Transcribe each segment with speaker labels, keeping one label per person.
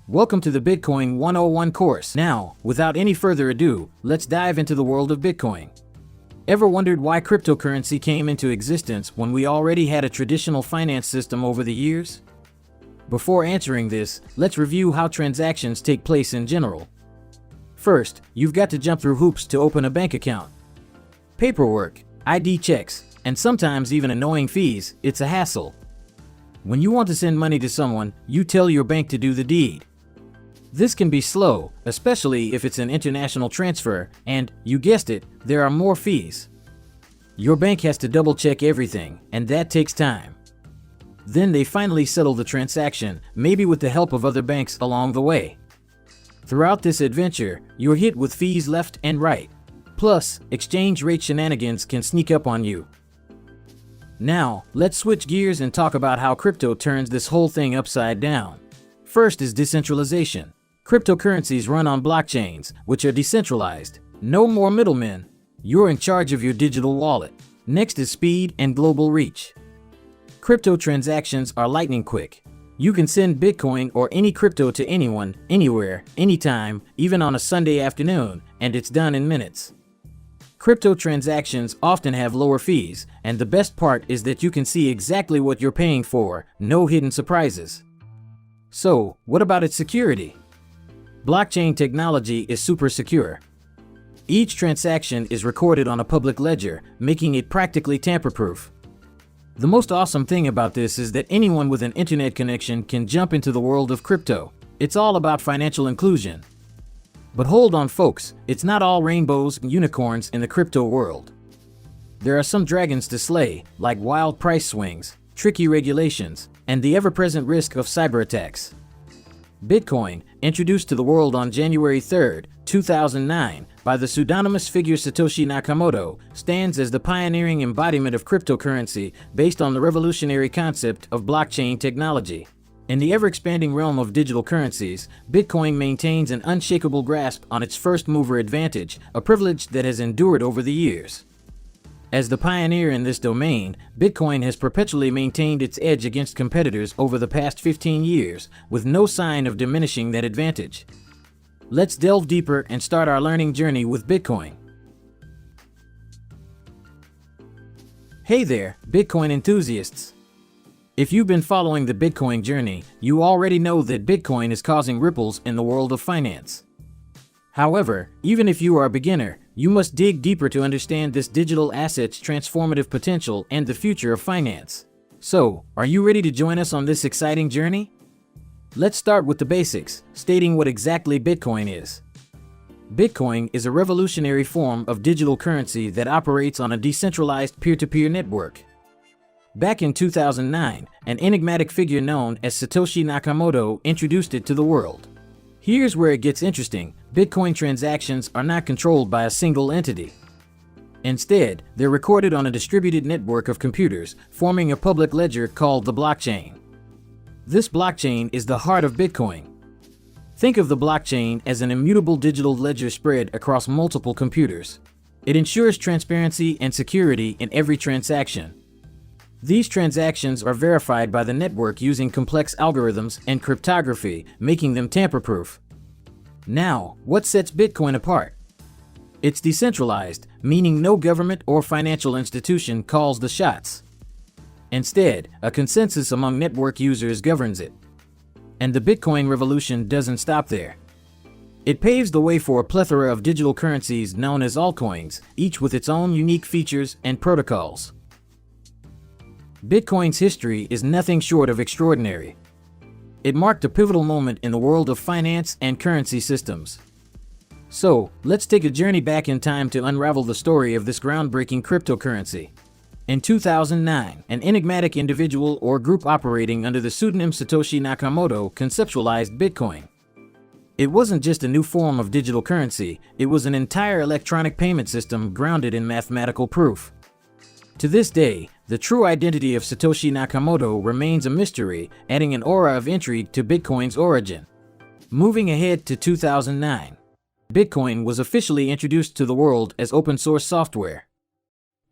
Speaker 1: Welcome to the Bitcoin 101 course. Now, without any further ado, let's dive into the world of Bitcoin. Ever wondered why cryptocurrency came into existence when we already had a traditional finance system over the years? Before answering this, let's review how transactions take place in general. First, you've got to jump through hoops to open a bank account. Paperwork, ID checks, and sometimes even annoying fees, it's a hassle. When you want to send money to someone, you tell your bank to do the deed. This can be slow, especially if it's an international transfer, and, you guessed it, there are more fees. Your bank has to double-check everything, and that takes time. Then they finally settle the transaction, maybe with the help of other banks along the way. Throughout this adventure, you're hit with fees left and right. Plus, exchange rate shenanigans can sneak up on you. Now, let's switch gears and talk about how crypto turns this whole thing upside down. First is decentralization. Cryptocurrencies run on blockchains, which are decentralized. No more middlemen. You're in charge of your digital wallet. Next is speed and global reach. Crypto transactions are lightning quick. You can send Bitcoin or any crypto to anyone, anywhere, anytime, even on a Sunday afternoon, and it's done in minutes. Crypto transactions often have lower fees, and the best part is that you can see exactly what you're paying for, no hidden surprises. So, what about its security? Blockchain technology is super secure. Each transaction is recorded on a public ledger, making it practically tamper-proof. The most awesome thing about this is that anyone with an internet connection can jump into the world of crypto. It's all about financial inclusion. But hold on folks, it's not all rainbows and unicorns in the crypto world. There are some dragons to slay, like wild price swings, tricky regulations, and the ever-present risk of cyber attacks. Bitcoin, introduced to the world on January 3, 2009, by the pseudonymous figure Satoshi Nakamoto, stands as the pioneering embodiment of cryptocurrency based on the revolutionary concept of blockchain technology. In the ever-expanding realm of digital currencies, Bitcoin maintains an unshakable grasp on its first-mover advantage, a privilege that has endured over the years. As the pioneer in this domain, Bitcoin has perpetually maintained its edge against competitors over the past 15 years, with no sign of diminishing that advantage. Let's delve deeper and start our learning journey with Bitcoin. Hey there, Bitcoin enthusiasts! If you've been following the Bitcoin journey, you already know that Bitcoin is causing ripples in the world of finance. However, even if you are a beginner, you must dig deeper to understand this digital asset's transformative potential and the future of finance. So, are you ready to join us on this exciting journey? Let's start with the basics, stating what exactly Bitcoin is. Bitcoin is a revolutionary form of digital currency that operates on a decentralized peer-to-peer network. Back in 2009, an enigmatic figure known as Satoshi Nakamoto introduced it to the world. Here's where it gets interesting. Bitcoin transactions are not controlled by a single entity. Instead, they're recorded on a distributed network of computers, forming a public ledger called the blockchain. This blockchain is the heart of Bitcoin. Think of the blockchain as an immutable digital ledger spread across multiple computers. It ensures transparency and security in every transaction. These transactions are verified by the network using complex algorithms and cryptography, making them tamper-proof. Now, what sets Bitcoin apart? It's decentralized, meaning no government or financial institution calls the shots. Instead, a consensus among network users governs it. And the Bitcoin revolution doesn't stop there. It paves the way for a plethora of digital currencies known as altcoins, each with its own unique features and protocols. Bitcoin's history is nothing short of extraordinary. It marked a pivotal moment in the world of finance and currency systems. So, let's take a journey back in time to unravel the story of this groundbreaking cryptocurrency. In 2009, an enigmatic individual or group operating under the pseudonym Satoshi Nakamoto conceptualized Bitcoin. It wasn't just a new form of digital currency, it was an entire electronic payment system grounded in mathematical proof. To this day, the true identity of Satoshi Nakamoto remains a mystery, adding an aura of intrigue to Bitcoin's origin. Moving ahead to 2009, Bitcoin was officially introduced to the world as open-source software.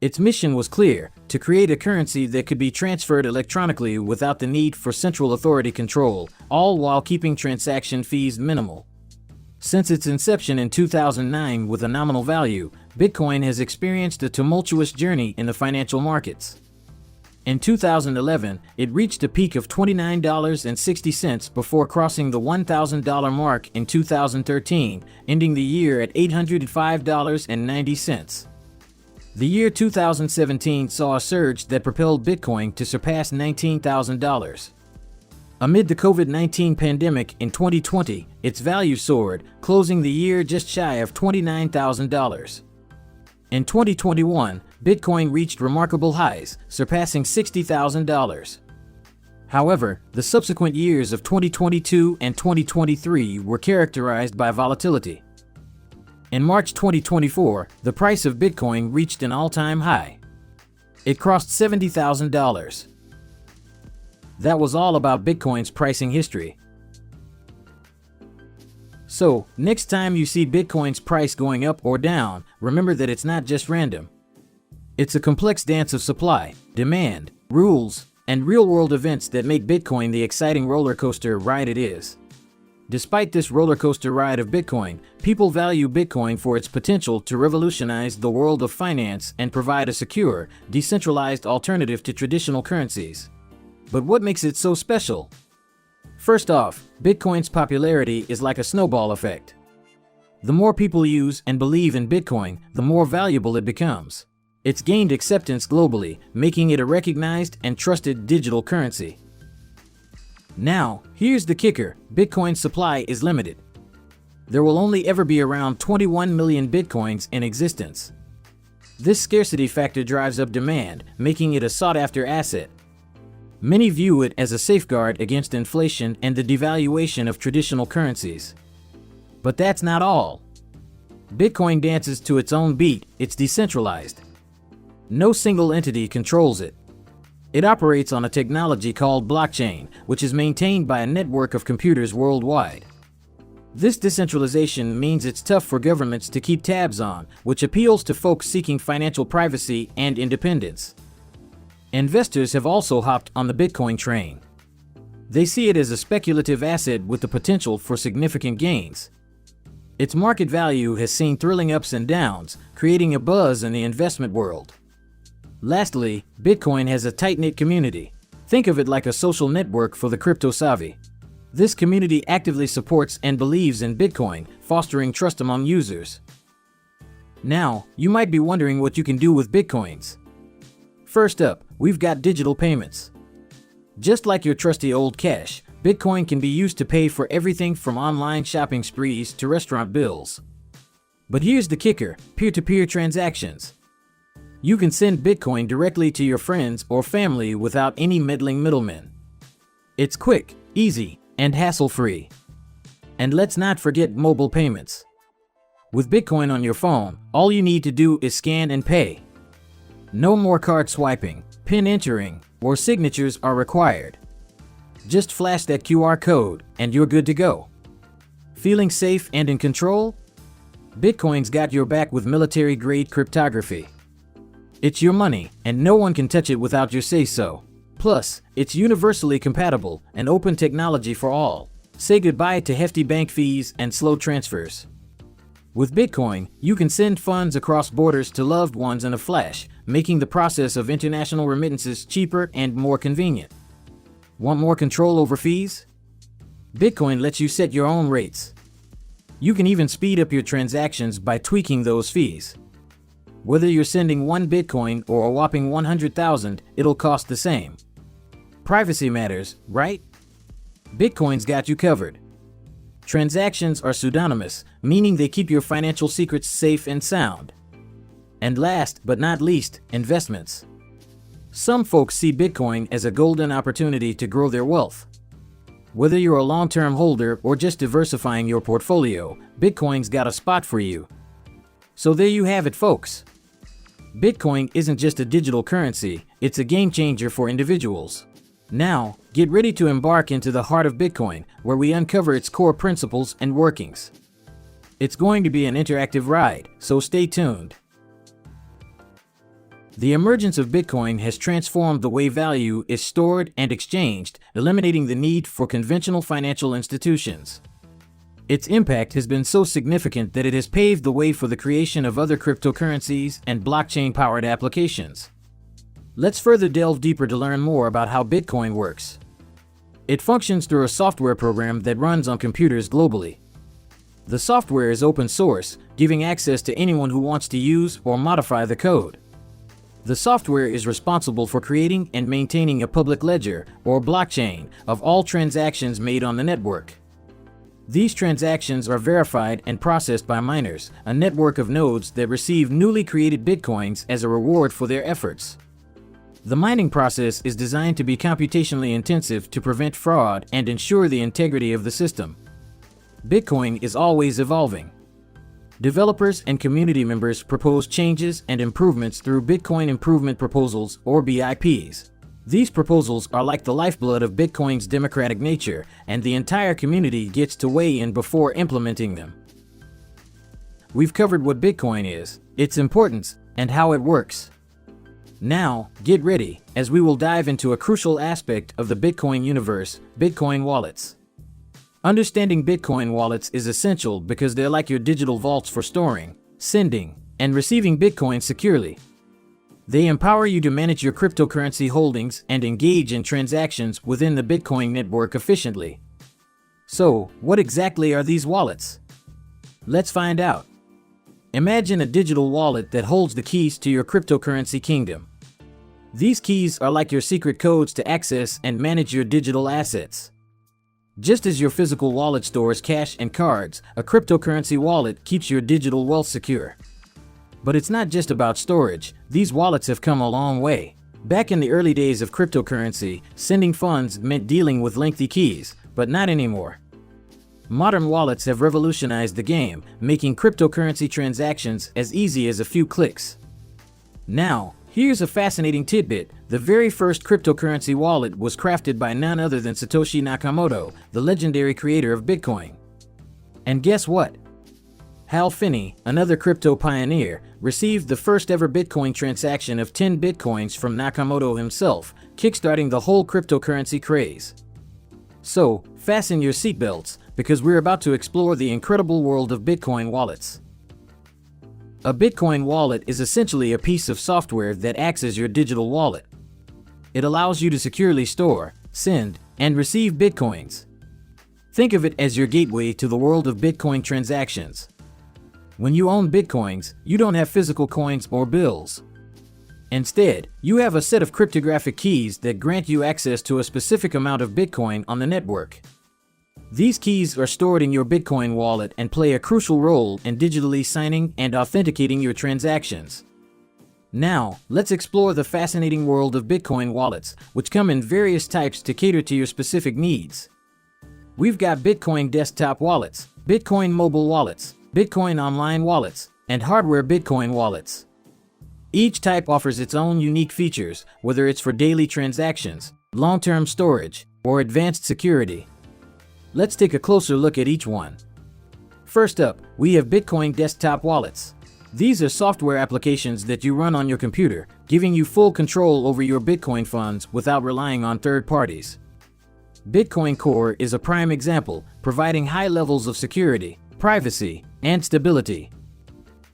Speaker 1: Its mission was clear: to create a currency that could be transferred electronically without the need for central authority control, all while keeping transaction fees minimal. Since its inception in 2009 with a nominal value, Bitcoin has experienced a tumultuous journey in the financial markets. In 2011, it reached a peak of $29.60 before crossing the $1,000 mark in 2013, ending the year at $805.90. The year 2017 saw a surge that propelled Bitcoin to surpass $19,000. Amid the COVID-19 pandemic in 2020, its value soared, closing the year just shy of $29,000. In 2021, Bitcoin reached remarkable highs, surpassing $60,000. However, the subsequent years of 2022 and 2023 were characterized by volatility. In March 2024, the price of Bitcoin reached an all-time high. It crossed $70,000. That was all about Bitcoin's pricing history. So, next time you see Bitcoin's price going up or down, remember that it's not just random. It's a complex dance of supply, demand, rules, and real-world events that make Bitcoin the exciting roller coaster ride it is. Despite this roller coaster ride of Bitcoin, people value Bitcoin for its potential to revolutionize the world of finance and provide a secure, decentralized alternative to traditional currencies. But what makes it so special? First off, Bitcoin's popularity is like a snowball effect. The more people use and believe in Bitcoin, the more valuable it becomes. It's gained acceptance globally, making it a recognized and trusted digital currency. Now, here's the kicker: Bitcoin's supply is limited. There will only ever be around 21 million Bitcoins in existence. This scarcity factor drives up demand, making it a sought-after asset. Many view it as a safeguard against inflation and the devaluation of traditional currencies. But that's not all. Bitcoin dances to its own beat. It's decentralized. No single entity controls it. It operates on a technology called blockchain, which is maintained by a network of computers worldwide. This decentralization means it's tough for governments to keep tabs on, which appeals to folks seeking financial privacy and independence. Investors have also hopped on the Bitcoin train. They see it as a speculative asset with the potential for significant gains. Its market value has seen thrilling ups and downs, creating a buzz in the investment world. Lastly, Bitcoin has a tight-knit community. Think of it like a social network for the crypto-savvy. This community actively supports and believes in Bitcoin, fostering trust among users. Now, you might be wondering what you can do with Bitcoins. First up, we've got digital payments. Just like your trusty old cash, Bitcoin can be used to pay for everything from online shopping sprees to restaurant bills. But here's the kicker: peer-to-peer transactions. You can send Bitcoin directly to your friends or family without any meddling middlemen. It's quick, easy, and hassle-free. And let's not forget mobile payments. With Bitcoin on your phone, all you need to do is scan and pay. No more card swiping, PIN entering, or signatures are required. Just flash that QR code and you're good to go. Feeling safe and in control? Bitcoin's got your back with military-grade cryptography. It's your money, and no one can touch it without your say-so. Plus, it's universally compatible, an open technology for all. Say goodbye to hefty bank fees and slow transfers. With Bitcoin, you can send funds across borders to loved ones in a flash, making the process of international remittances cheaper and more convenient. Want more control over fees? Bitcoin lets you set your own rates. You can even speed up your transactions by tweaking those fees. Whether you're sending 1 Bitcoin or a whopping 100,000, it'll cost the same. Privacy matters, right? Bitcoin's got you covered. Transactions are pseudonymous, meaning they keep your financial secrets safe and sound. And last but not least, investments. Some folks see Bitcoin as a golden opportunity to grow their wealth. Whether you're a long-term holder or just diversifying your portfolio, Bitcoin's got a spot for you. So there you have it, folks. Bitcoin isn't just a digital currency, it's a game changer for individuals. Now, get ready to embark into the heart of Bitcoin, where we uncover its core principles and workings. It's going to be an interactive ride, so stay tuned. The emergence of Bitcoin has transformed the way value is stored and exchanged, eliminating the need for conventional financial institutions. Its impact has been so significant that it has paved the way for the creation of other cryptocurrencies and blockchain-powered applications. Let's further delve deeper to learn more about how Bitcoin works. It functions through a software program that runs on computers globally. The software is open source, giving access to anyone who wants to use or modify the code. The software is responsible for creating and maintaining a public ledger, or blockchain, of all transactions made on the network. These transactions are verified and processed by miners, a network of nodes that receive newly created Bitcoins as a reward for their efforts. The mining process is designed to be computationally intensive to prevent fraud and ensure the integrity of the system. Bitcoin is always evolving. Developers and community members propose changes and improvements through Bitcoin Improvement Proposals, or BIPs. These proposals are like the lifeblood of Bitcoin's democratic nature, and the entire community gets to weigh in before implementing them. We've covered what Bitcoin is, its importance, and how it works. Now, get ready, as we will dive into a crucial aspect of the Bitcoin universe: Bitcoin wallets. Understanding Bitcoin wallets is essential because they're like your digital vaults for storing, sending, and receiving Bitcoin securely. They empower you to manage your cryptocurrency holdings and engage in transactions within the Bitcoin network efficiently. So, what exactly are these wallets? Let's find out. Imagine a digital wallet that holds the keys to your cryptocurrency kingdom. These keys are like your secret codes to access and manage your digital assets. Just as your physical wallet stores cash and cards, a cryptocurrency wallet keeps your digital wealth secure. But it's not just about storage. These wallets have come a long way. Back in the early days of cryptocurrency, sending funds meant dealing with lengthy keys, but not anymore. Modern wallets have revolutionized the game, making cryptocurrency transactions as easy as a few clicks. Now, here's a fascinating tidbit. The very first cryptocurrency wallet was crafted by none other than Satoshi Nakamoto, the legendary creator of Bitcoin. And guess what? Hal Finney, another crypto pioneer, received the first ever Bitcoin transaction of 10 Bitcoins from Nakamoto himself, kickstarting the whole cryptocurrency craze. So, fasten your seatbelts, because we're about to explore the incredible world of Bitcoin wallets. A Bitcoin wallet is essentially a piece of software that acts as your digital wallet. It allows you to securely store, send, and receive Bitcoins. Think of it as your gateway to the world of Bitcoin transactions. When you own Bitcoins, you don't have physical coins or bills. Instead, you have a set of cryptographic keys that grant you access to a specific amount of Bitcoin on the network. These keys are stored in your Bitcoin wallet and play a crucial role in digitally signing and authenticating your transactions. Now, let's explore the fascinating world of Bitcoin wallets, which come in various types to cater to your specific needs. We've got Bitcoin desktop wallets, Bitcoin mobile wallets, Bitcoin online wallets, and hardware Bitcoin wallets. Each type offers its own unique features, whether it's for daily transactions, long-term storage, or advanced security. Let's take a closer look at each one. First up, we have Bitcoin desktop wallets. These are software applications that you run on your computer, giving you full control over your Bitcoin funds without relying on third parties. Bitcoin Core is a prime example, providing high levels of security, privacy, and stability.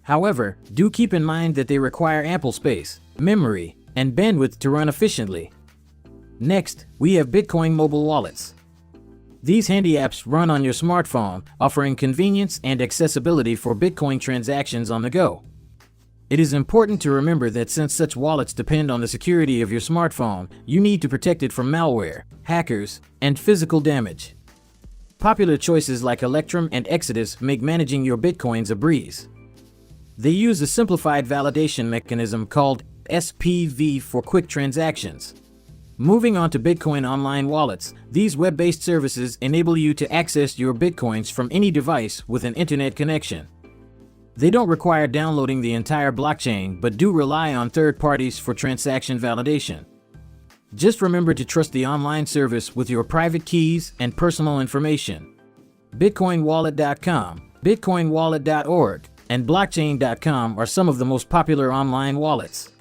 Speaker 1: However, do keep in mind that they require ample space, memory, and bandwidth to run efficiently. Next, we have Bitcoin mobile wallets. These handy apps run on your smartphone, offering convenience and accessibility for Bitcoin transactions on the go. It is important to remember that since such wallets depend on the security of your smartphone, you need to protect it from malware, hackers, and physical damage. Popular choices like Electrum and Exodus make managing your Bitcoins a breeze. They use a simplified validation mechanism called SPV for quick transactions. Moving on to Bitcoin online wallets, these web-based services enable you to access your Bitcoins from any device with an internet connection. They don't require downloading the entire blockchain, but do rely on third parties for transaction validation. Just remember to trust the online service with your private keys and personal information. BitcoinWallet.com, BitcoinWallet.org, and Blockchain.com are some of the most popular online wallets.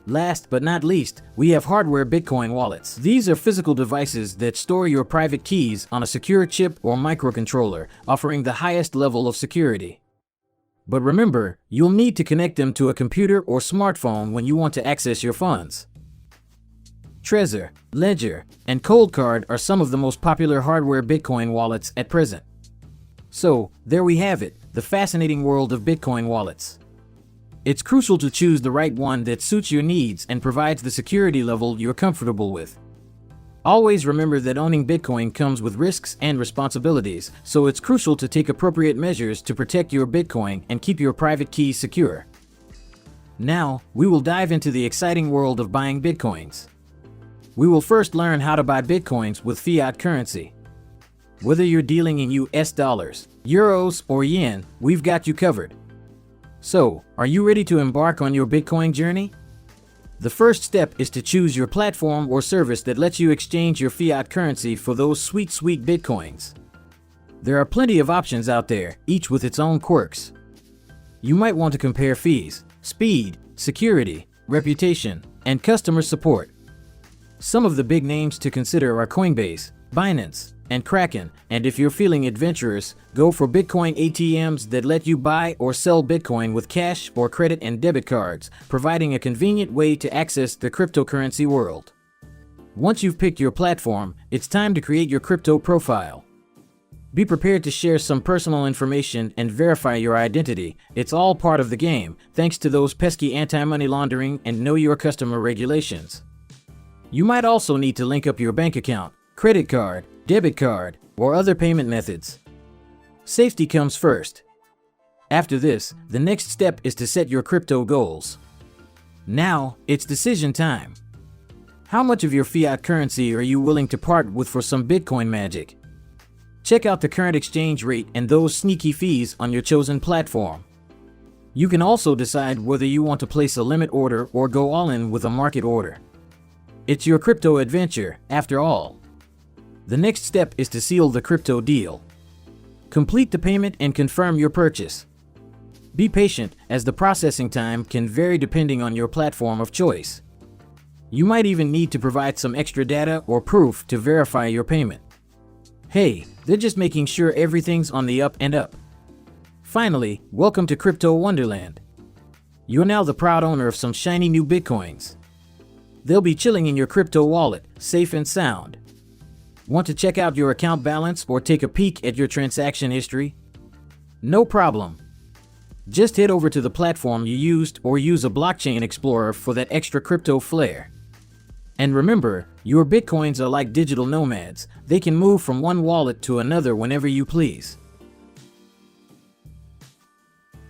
Speaker 1: Last but not least, we have hardware Bitcoin wallets. These are physical devices that store your private keys on a secure chip or microcontroller, offering the highest level of security. But remember, you'll need to connect them to a computer or smartphone when you want to access your funds. Trezor, Ledger, and Coldcard are some of the most popular hardware Bitcoin wallets at present. So, there we have it, the fascinating world of Bitcoin wallets. It's crucial to choose the right one that suits your needs and provides the security level you're comfortable with. Always remember that owning Bitcoin comes with risks and responsibilities, so it's crucial to take appropriate measures to protect your Bitcoin and keep your private keys secure. Now, we will dive into the exciting world of buying Bitcoins. We will first learn how to buy Bitcoins with fiat currency. Whether you're dealing in US dollars, euros, or yen, we've got you covered. So, are you ready to embark on your Bitcoin journey? The first step is to choose your platform or service that lets you exchange your fiat currency for those sweet Bitcoins. There are plenty of options out there, each with its own quirks. You might want to compare fees, speed, security, reputation, and customer support. Some of the big names to consider are Coinbase, Binance, and Kraken, and if you're feeling adventurous, go for Bitcoin ATMs that let you buy or sell Bitcoin with cash or credit and debit cards, providing a convenient way to access the cryptocurrency world. Once you've picked your platform, it's time to create your crypto profile. Be prepared to share some personal information and verify your identity. It's all part of the game, thanks to those pesky anti-money laundering and know your customer regulations. You might also need to link up your bank account, credit card, debit card, or other payment methods. Safety comes first. After this, the next step is to set your crypto goals. Now, it's decision time. How much of your fiat currency are you willing to part with for some Bitcoin magic? Check out the current exchange rate and those sneaky fees on your chosen platform. You can also decide whether you want to place a limit order or go all in with a market order. It's your crypto adventure, after all. The next step is to seal the crypto deal. Complete the payment and confirm your purchase. Be patient, as the processing time can vary depending on your platform of choice. You might even need to provide some extra data or proof to verify your payment. Hey, they're just making sure everything's on the up and up. Finally, welcome to Crypto Wonderland. You're now the proud owner of some shiny new Bitcoins. They'll be chilling in your crypto wallet, safe and sound. Want to check out your account balance or take a peek at your transaction history? No problem. Just head over to the platform you used or use a blockchain explorer for that extra crypto flair. And remember, your Bitcoins are like digital nomads. They can move from one wallet to another whenever you please.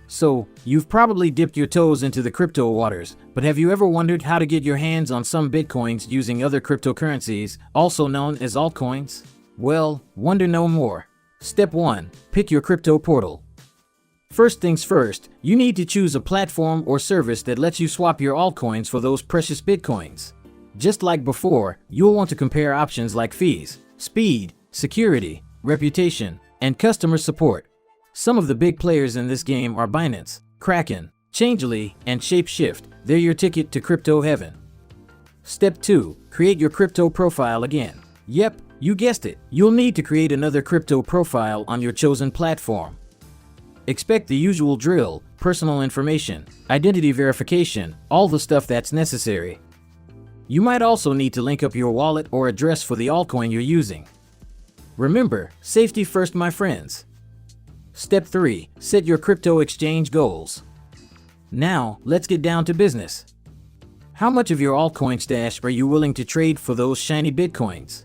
Speaker 1: So, you've probably dipped your toes into the crypto waters, but have you ever wondered how to get your hands on some Bitcoins using other cryptocurrencies, also known as altcoins? Well, wonder no more. Step 1. Pick your crypto portal. First things first, you need to choose a platform or service that lets you swap your altcoins for those precious Bitcoins. Just like before, you'll want to compare options like fees, speed, security, reputation, and customer support. Some of the big players in this game are Binance, Kraken, Changelly, and Shapeshift. They're your ticket to crypto heaven. Step 2. Create your crypto profile again. Yep, you guessed it. You'll need to create another crypto profile on your chosen platform. Expect the usual drill: personal information, identity verification, all the stuff that's necessary. You might also need to link up your wallet or address for the altcoin you're using. Remember, safety first, my friends. Step 3. Set your crypto exchange goals. Now, let's get down to business. How much of your altcoin stash are you willing to trade for those shiny Bitcoins?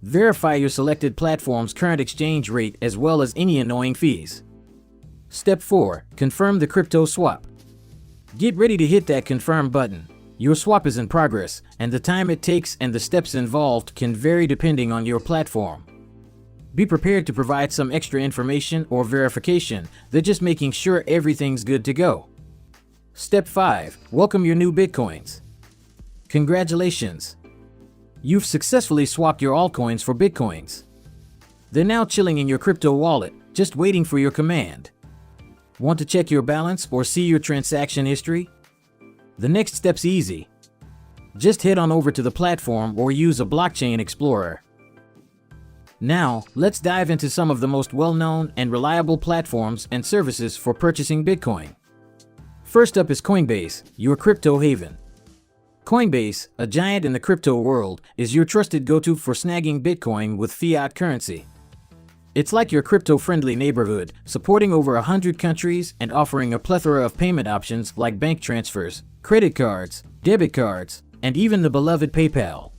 Speaker 1: Verify your selected platform's current exchange rate as well as any annoying fees. Step 4. Confirm the crypto swap. Get ready to hit that confirm button. Your swap is in progress, and the time it takes and the steps involved can vary depending on your platform. Be prepared to provide some extra information or verification. They're just making sure everything's good to go. Step 5. Welcome your new Bitcoins. Congratulations! You've successfully swapped your altcoins for Bitcoins. They're now chilling in your crypto wallet, just waiting for your command. Want to check your balance or see your transaction history? The next step's easy. Just head on over to the platform or use a blockchain explorer. Now, let's dive into some of the most well-known and reliable platforms and services for purchasing Bitcoin. First up is Coinbase, your crypto haven. Coinbase, a giant in the crypto world, is your trusted go-to for snagging Bitcoin with fiat currency. It's like your crypto-friendly neighborhood, supporting over 100 countries and offering a plethora of payment options like bank transfers, credit cards, debit cards, and even the beloved PayPal.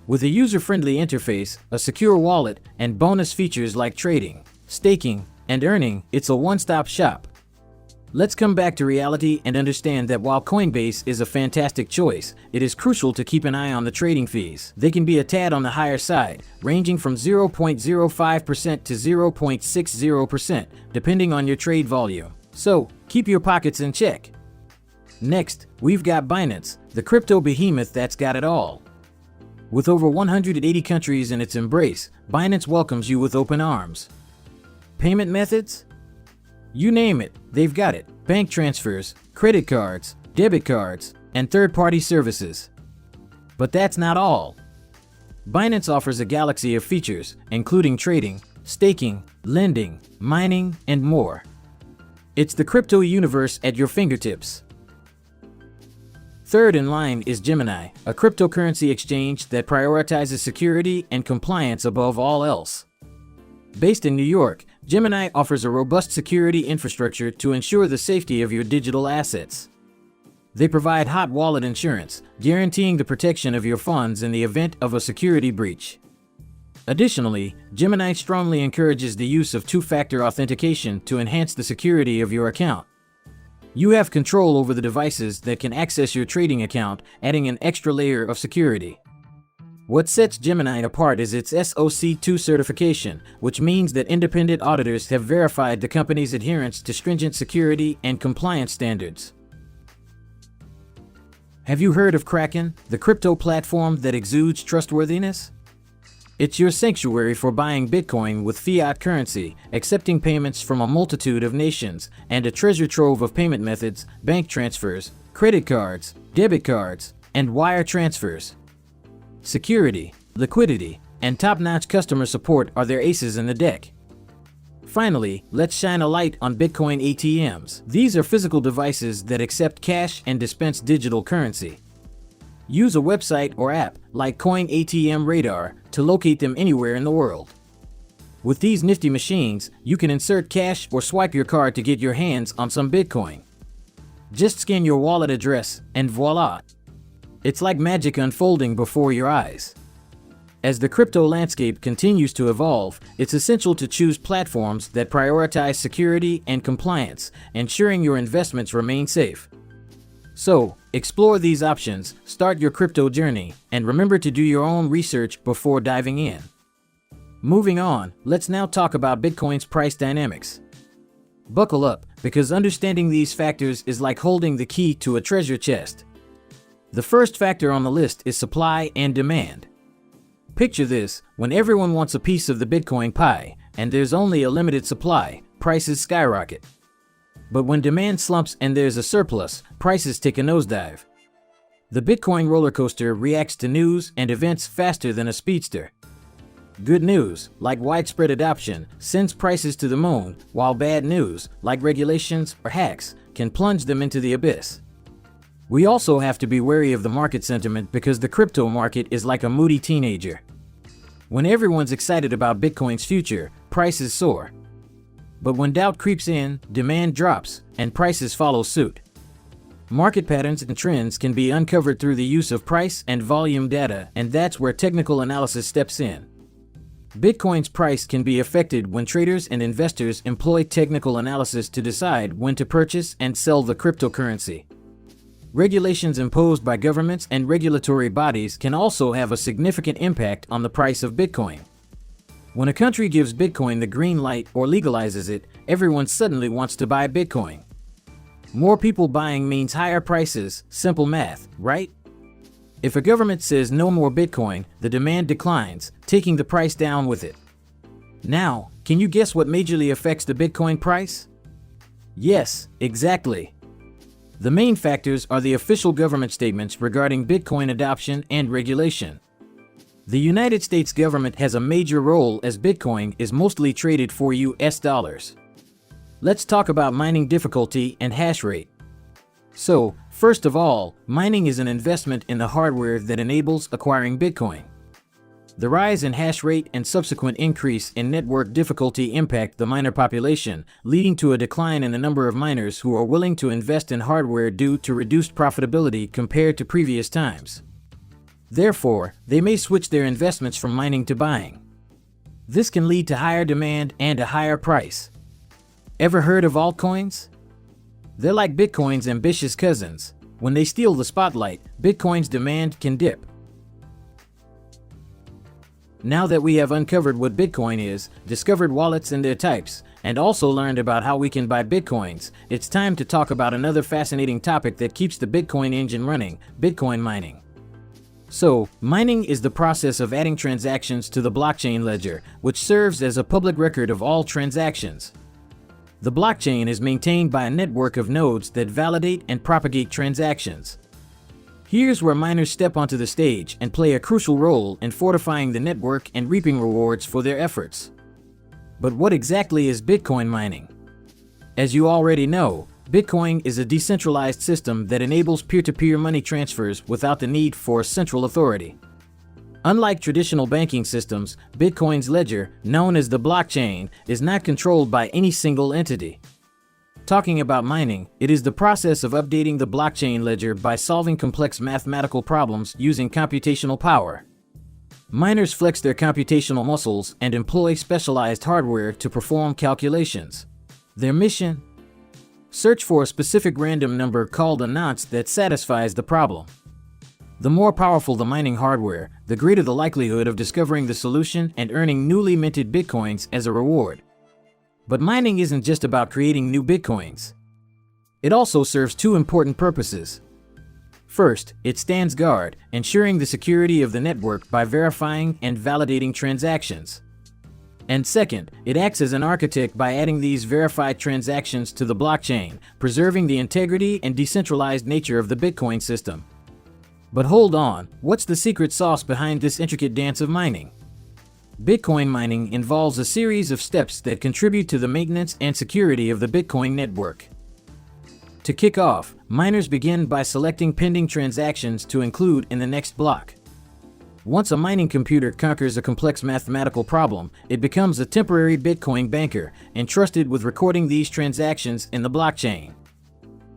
Speaker 1: With a user-friendly interface, a secure wallet, and bonus features like trading, staking, and earning, it's a one-stop shop. Let's come back to reality and understand that while Coinbase is a fantastic choice, it is crucial to keep an eye on the trading fees. They can be a tad on the higher side, ranging from 0.05% to 0.60%, depending on your trade volume. So, keep your pockets in check. Next, we've got Binance, the crypto behemoth that's got it all. With over 180 countries in its embrace, Binance welcomes you with open arms. Payment methods? You name it, they've got it. Bank transfers, credit cards, debit cards, and third-party services. But that's not all. Binance offers a galaxy of features, including trading, staking, lending, mining, and more. It's the crypto universe at your fingertips. Third in line is Gemini, a cryptocurrency exchange that prioritizes security and compliance above all else. Based in New York, Gemini offers a robust security infrastructure to ensure the safety of your digital assets. They provide hot wallet insurance, guaranteeing the protection of your funds in the event of a security breach. Additionally, Gemini strongly encourages the use of two-factor authentication to enhance the security of your account. You have control over the devices that can access your trading account, adding an extra layer of security. What sets Gemini apart is its SOC 2 certification, which means that independent auditors have verified the company's adherence to stringent security and compliance standards. Have you heard of Kraken, the crypto platform that exudes trustworthiness? It's your sanctuary for buying Bitcoin with fiat currency, accepting payments from a multitude of nations, and a treasure trove of payment methods, bank transfers, credit cards, debit cards, and wire transfers. Security, liquidity, and top-notch customer support are their aces in the deck. Finally, let's shine a light on Bitcoin ATMs. These are physical devices that accept cash and dispense digital currency. Use a website or app like Coin ATM Radar to locate them anywhere in the world. With these nifty machines, you can insert cash or swipe your card to get your hands on some Bitcoin. Just scan your wallet address and voila! It's like magic unfolding before your eyes. As the crypto landscape continues to evolve, it's essential to choose platforms that prioritize security and compliance, ensuring your investments remain safe. So, explore these options, start your crypto journey, and remember to do your own research before diving in. Moving on, let's now talk about Bitcoin's price dynamics. Buckle up, because understanding these factors is like holding the key to a treasure chest. The first factor on the list is supply and demand. Picture this, when everyone wants a piece of the Bitcoin pie, and there's only a limited supply, prices skyrocket. But when demand slumps and there's a surplus, prices take a nosedive. The Bitcoin roller coaster reacts to news and events faster than a speedster. Good news, like widespread adoption, sends prices to the moon, while bad news, like regulations or hacks, can plunge them into the abyss. We also have to be wary of the market sentiment because the crypto market is like a moody teenager. When everyone's excited about Bitcoin's future, prices soar. But when doubt creeps in, demand drops, and prices follow suit. Market patterns and trends can be uncovered through the use of price and volume data, and that's where technical analysis steps in. Bitcoin's price can be affected when traders and investors employ technical analysis to decide when to purchase and sell the cryptocurrency. Regulations imposed by governments and regulatory bodies can also have a significant impact on the price of Bitcoin. When a country gives Bitcoin the green light or legalizes it, everyone suddenly wants to buy Bitcoin. More people buying means higher prices, simple math, right? If a government says no more Bitcoin, the demand declines, taking the price down with it. Now, can you guess what majorly affects the Bitcoin price? Yes, exactly. The main factors are the official government statements regarding Bitcoin adoption and regulation. The United States government has a major role as Bitcoin is mostly traded for US dollars. Let's talk about mining difficulty and hash rate. So, first of all, mining is an investment in the hardware that enables acquiring Bitcoin. The rise in hash rate and subsequent increase in network difficulty impact the miner population, leading to a decline in the number of miners who are willing to invest in hardware due to reduced profitability compared to previous times. Therefore, they may switch their investments from mining to buying. This can lead to higher demand and a higher price. Ever heard of altcoins? They're like Bitcoin's ambitious cousins. When they steal the spotlight, Bitcoin's demand can dip. Now that we have uncovered what Bitcoin is, discovered wallets and their types, and also learned about how we can buy Bitcoins, it's time to talk about another fascinating topic that keeps the Bitcoin engine running: Bitcoin mining. So, mining is the process of adding transactions to the blockchain ledger, which serves as a public record of all transactions. The blockchain is maintained by a network of nodes that validate and propagate transactions. Here's where miners step onto the stage and play a crucial role in fortifying the network and reaping rewards for their efforts. But what exactly is Bitcoin mining? As you already know, Bitcoin is a decentralized system that enables peer-to-peer money transfers without the need for a central authority. Unlike traditional banking systems, Bitcoin's ledger, known as the blockchain, is not controlled by any single entity. Talking about mining, it is the process of updating the blockchain ledger by solving complex mathematical problems using computational power. Miners flex their computational muscles and employ specialized hardware to perform calculations. Their mission? Search for a specific random number called a nonce that satisfies the problem. The more powerful the mining hardware, the greater the likelihood of discovering the solution and earning newly minted Bitcoins as a reward. But mining isn't just about creating new Bitcoins. It also serves two important purposes. First, it stands guard, ensuring the security of the network by verifying and validating transactions. And second, it acts as an architect by adding these verified transactions to the blockchain, preserving the integrity and decentralized nature of the Bitcoin system. But hold on, what's the secret sauce behind this intricate dance of mining? Bitcoin mining involves a series of steps that contribute to the maintenance and security of the Bitcoin network. To kick off, miners begin by selecting pending transactions to include in the next block. Once a mining computer conquers a complex mathematical problem, it becomes a temporary Bitcoin banker, entrusted with recording these transactions in the blockchain.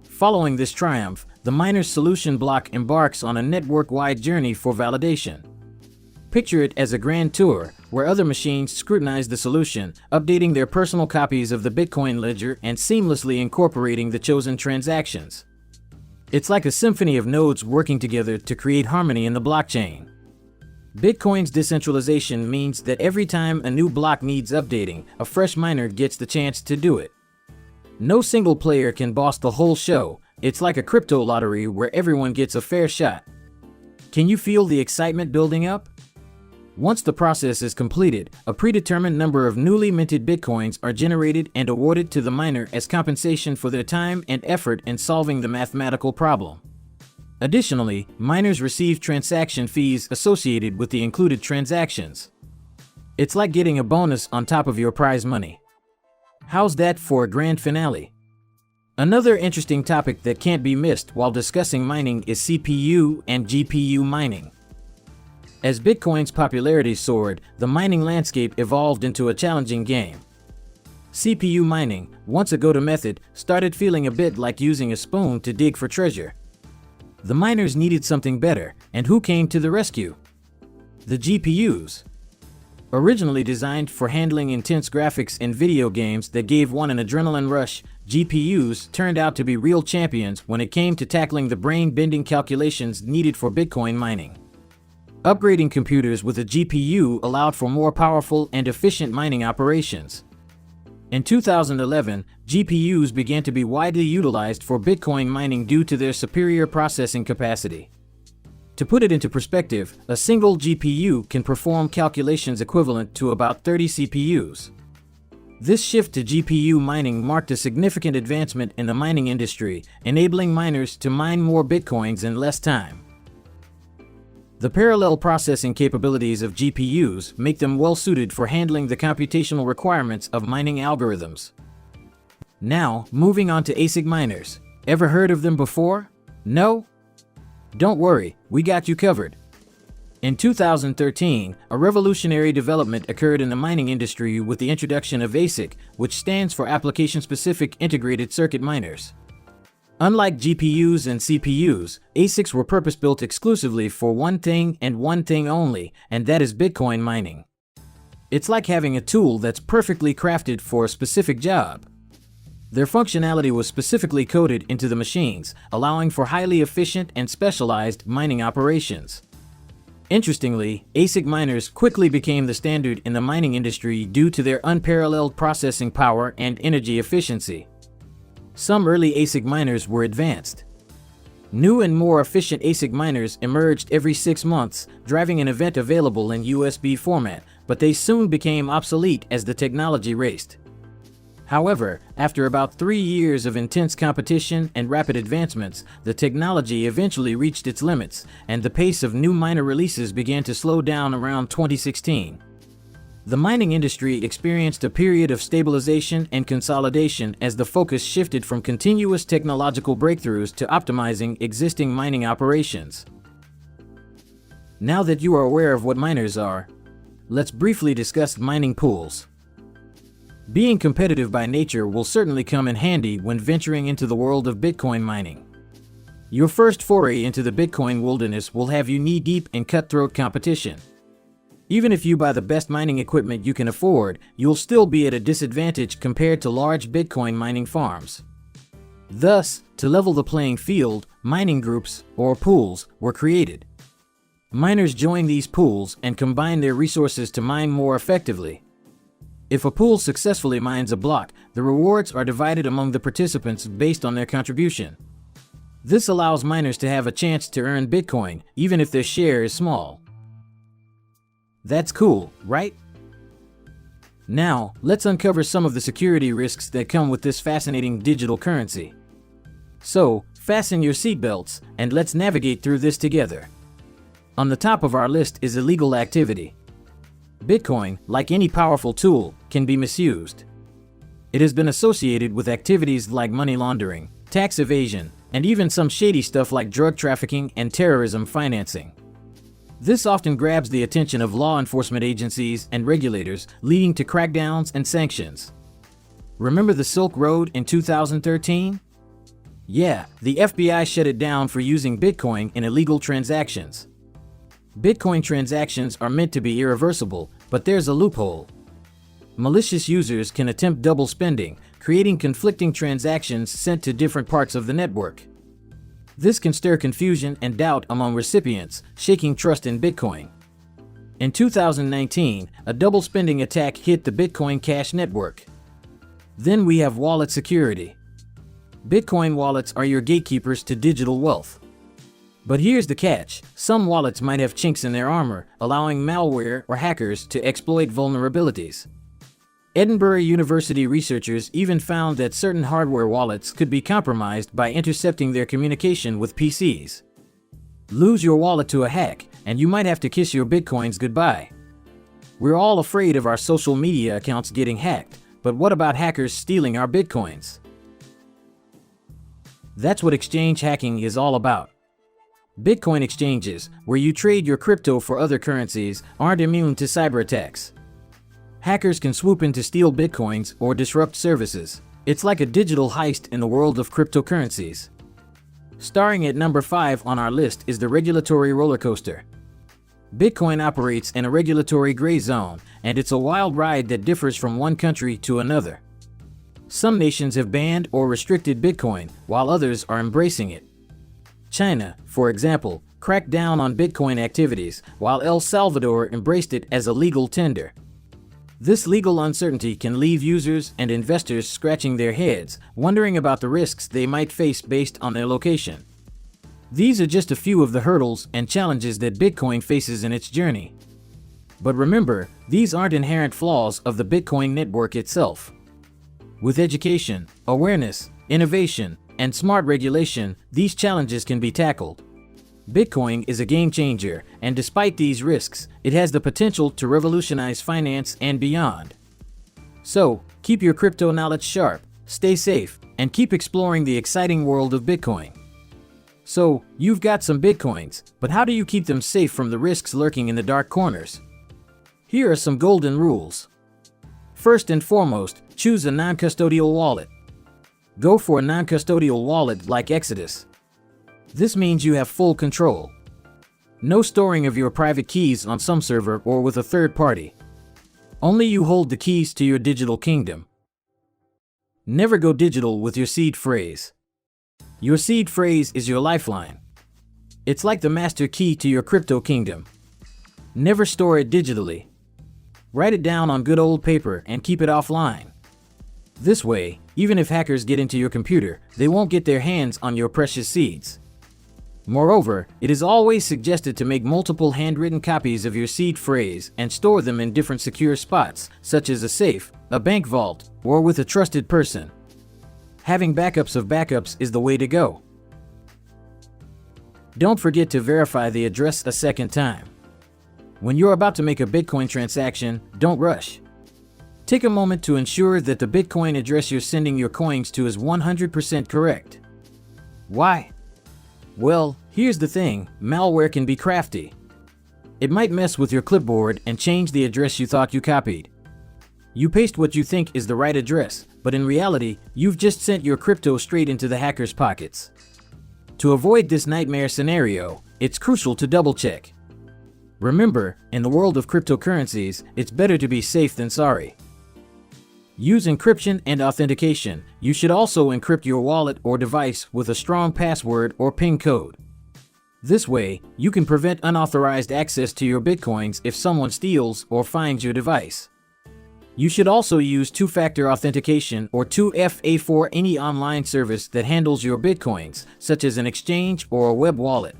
Speaker 1: Following this triumph, the miner's solution block embarks on a network-wide journey for validation. Picture it as a grand tour, where other machines scrutinize the solution, updating their personal copies of the Bitcoin ledger and seamlessly incorporating the chosen transactions. It's like a symphony of nodes working together to create harmony in the blockchain. Bitcoin's decentralization means that every time a new block needs updating, a fresh miner gets the chance to do it. No single player can boss the whole show. It's like a crypto lottery where everyone gets a fair shot. Can you feel the excitement building up? Once the process is completed, a predetermined number of newly minted Bitcoins are generated and awarded to the miner as compensation for their time and effort in solving the mathematical problem. Additionally, miners receive transaction fees associated with the included transactions. It's like getting a bonus on top of your prize money. How's that for a grand finale? Another interesting topic that can't be missed while discussing mining is CPU and GPU mining. As Bitcoin's popularity soared, the mining landscape evolved into a challenging game. CPU mining, once a go-to method, started feeling a bit like using a spoon to dig for treasure. The miners needed something better, and who came to the rescue? The GPUs. Originally designed for handling intense graphics in video games that gave one an adrenaline rush, GPUs turned out to be real champions when it came to tackling the brain-bending calculations needed for Bitcoin mining. Upgrading computers with a GPU allowed for more powerful and efficient mining operations. In 2011, GPUs began to be widely utilized for Bitcoin mining due to their superior processing capacity. To put it into perspective, a single GPU can perform calculations equivalent to about 30 CPUs. This shift to GPU mining marked a significant advancement in the mining industry, enabling miners to mine more Bitcoins in less time. The parallel processing capabilities of GPUs make them well suited for handling the computational requirements of mining algorithms. Now, moving on to ASIC miners. Ever heard of them before? No? Don't worry, we got you covered. In 2013, a revolutionary development occurred in the mining industry with the introduction of ASIC, which stands for Application-Specific Integrated Circuit Miners. Unlike GPUs and CPUs, ASICs were purpose-built exclusively for one thing and one thing only, and that is Bitcoin mining. It's like having a tool that's perfectly crafted for a specific job. Their functionality was specifically coded into the machines, allowing for highly efficient and specialized mining operations. Interestingly, ASIC miners quickly became the standard in the mining industry due to their unparalleled processing power and energy efficiency. Some early ASIC miners were advanced. New and more efficient ASIC miners emerged every 6 months, driving an event available in USB format, but they soon became obsolete as the technology raced. However, after about 3 years of intense competition and rapid advancements, the technology eventually reached its limits, and the pace of new miner releases began to slow down around 2016. The mining industry experienced a period of stabilization and consolidation as the focus shifted from continuous technological breakthroughs to optimizing existing mining operations. Now that you are aware of what miners are, let's briefly discuss mining pools. Being competitive by nature will certainly come in handy when venturing into the world of Bitcoin mining. Your first foray into the Bitcoin wilderness will have you knee-deep in cutthroat competition. Even if you buy the best mining equipment you can afford, you'll still be at a disadvantage compared to large Bitcoin mining farms. Thus, to level the playing field, mining groups, or pools, were created. Miners join these pools and combine their resources to mine more effectively. If a pool successfully mines a block, the rewards are divided among the participants based on their contribution. This allows miners to have a chance to earn Bitcoin, even if their share is small. That's cool, right? Now, let's uncover some of the security risks that come with this fascinating digital currency. So, fasten your seatbelts, and let's navigate through this together. On the top of our list is illegal activity. Bitcoin, like any powerful tool, can be misused. It has been associated with activities like money laundering, tax evasion, and even some shady stuff like drug trafficking and terrorism financing. This often grabs the attention of law enforcement agencies and regulators, leading to crackdowns and sanctions. Remember the Silk Road in 2013? Yeah, the FBI shut it down for using Bitcoin in illegal transactions. Bitcoin transactions are meant to be irreversible, but there's a loophole. Malicious users can attempt double spending, creating conflicting transactions sent to different parts of the network. This can stir confusion and doubt among recipients, shaking trust in Bitcoin. In 2019, a double spending attack hit the Bitcoin Cash network. Then we have wallet security. Bitcoin wallets are your gatekeepers to digital wealth. But here's the catch: some wallets might have chinks in their armor, allowing malware or hackers to exploit vulnerabilities. Edinburgh University researchers even found that certain hardware wallets could be compromised by intercepting their communication with PCs. Lose your wallet to a hack, and you might have to kiss your Bitcoins goodbye. We're all afraid of our social media accounts getting hacked, but what about hackers stealing our Bitcoins? That's what exchange hacking is all about. Bitcoin exchanges, where you trade your crypto for other currencies, aren't immune to cyber attacks. Hackers can swoop in to steal Bitcoins or disrupt services. It's like a digital heist in the world of cryptocurrencies. Starring at number 5 on our list is the regulatory roller coaster. Bitcoin operates in a regulatory gray zone, and it's a wild ride that differs from one country to another. Some nations have banned or restricted Bitcoin, while others are embracing it. China, for example, cracked down on Bitcoin activities, while El Salvador embraced it as a legal tender. This legal uncertainty can leave users and investors scratching their heads, wondering about the risks they might face based on their location. These are just a few of the hurdles and challenges that Bitcoin faces in its journey. But remember, these aren't inherent flaws of the Bitcoin network itself. With education, awareness, innovation, and smart regulation, these challenges can be tackled. Bitcoin is a game changer, and despite these risks, it has the potential to revolutionize finance and beyond. So, keep your crypto knowledge sharp, stay safe, and keep exploring the exciting world of Bitcoin. So, you've got some Bitcoins, but how do you keep them safe from the risks lurking in the dark corners? Here are some golden rules. First and foremost, choose a non-custodial wallet. Go for a non-custodial wallet like Exodus. This means you have full control. No storing of your private keys on some server or with a third party. Only you hold the keys to your digital kingdom. Never go digital with your seed phrase. Your seed phrase is your lifeline. It's like the master key to your crypto kingdom. Never store it digitally. Write it down on good old paper and keep it offline. This way, even if hackers get into your computer, they won't get their hands on your precious seeds. Moreover, it is always suggested to make multiple handwritten copies of your seed phrase and store them in different secure spots, such as a safe, a bank vault, or with a trusted person. Having backups of backups is the way to go. Don't forget to verify the address a second time. When you're about to make a Bitcoin transaction, don't rush. Take a moment to ensure that the Bitcoin address you're sending your coins to is 100% correct. Why? Well, here's the thing, malware can be crafty. It might mess with your clipboard and change the address you thought you copied. You paste what you think is the right address, but in reality, you've just sent your crypto straight into the hacker's pockets. To avoid this nightmare scenario, it's crucial to double-check. Remember, in the world of cryptocurrencies, it's better to be safe than sorry. Use encryption and authentication. You should also encrypt your wallet or device with a strong password or PIN code. This way, you can prevent unauthorized access to your Bitcoins if someone steals or finds your device. You should also use two-factor authentication or 2FA for any online service that handles your Bitcoins, such as an exchange or a web wallet.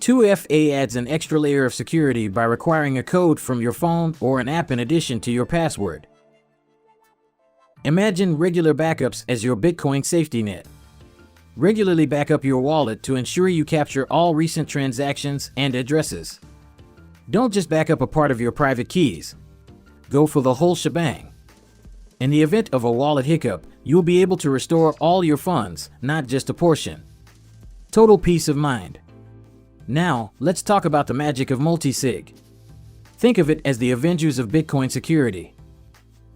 Speaker 1: 2FA adds an extra layer of security by requiring a code from your phone or an app in addition to your password. Imagine regular backups as your Bitcoin safety net. Regularly back up your wallet to ensure you capture all recent transactions and addresses. Don't just back up a part of your private keys. Go for the whole shebang. In the event of a wallet hiccup, you'll be able to restore all your funds, not just a portion. Total peace of mind. Now, let's talk about the magic of multi-sig. Think of it as the Avengers of Bitcoin security.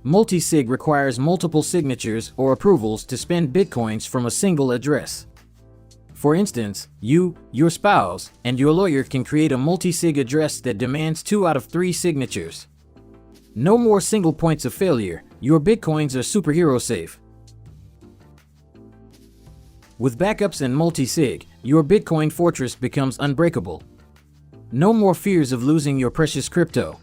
Speaker 1: Multi-sig requires multiple signatures or approvals to spend Bitcoins from a single address. For instance, you, your spouse, and your lawyer can create a multi-sig address that demands 2 out of 3 signatures. No more single points of failure. Your Bitcoins are superhero safe. With backups and multi-sig, your Bitcoin fortress becomes unbreakable. No more fears of losing your precious crypto.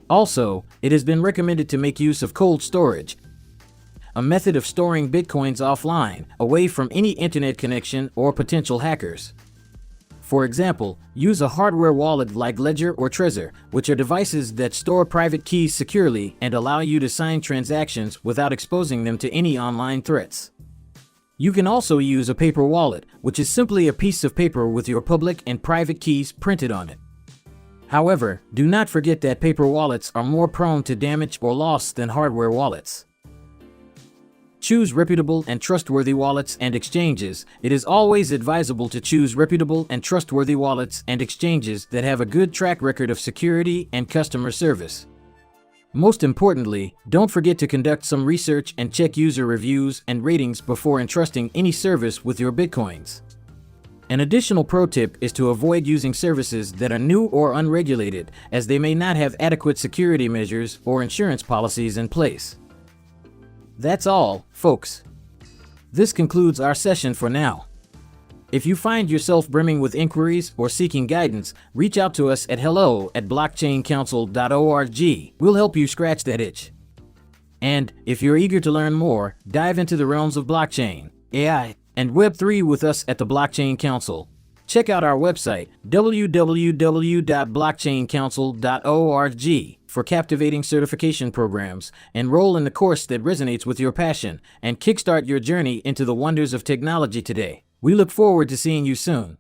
Speaker 1: Also, it has been recommended to make use of cold storage, a method of storing Bitcoins offline, away from any internet connection or potential hackers. For example, use a hardware wallet like Ledger or Trezor, which are devices that store private keys securely and allow you to sign transactions without exposing them to any online threats. You can also use a paper wallet, which is simply a piece of paper with your public and private keys printed on it. However, do not forget that paper wallets are more prone to damage or loss than hardware wallets. Choose reputable and trustworthy wallets and exchanges. It is always advisable to choose reputable and trustworthy wallets and exchanges that have a good track record of security and customer service. Most importantly, don't forget to conduct some research and check user reviews and ratings before entrusting any service with your Bitcoins. An additional pro tip is to avoid using services that are new or unregulated, as they may not have adequate security measures or insurance policies in place. That's all, folks. This concludes our session for now. If you find yourself brimming with inquiries or seeking guidance, reach out to us at hello@blockchaincouncil.org. We'll help you scratch that itch. And if you're eager to learn more, dive into the realms of blockchain, AI, and Web3 with us at the Blockchain Council. Check out our website, www.blockchaincouncil.org, for captivating certification programs, enroll in the course that resonates with your passion, and kickstart your journey into the wonders of technology today. We look forward to seeing you soon.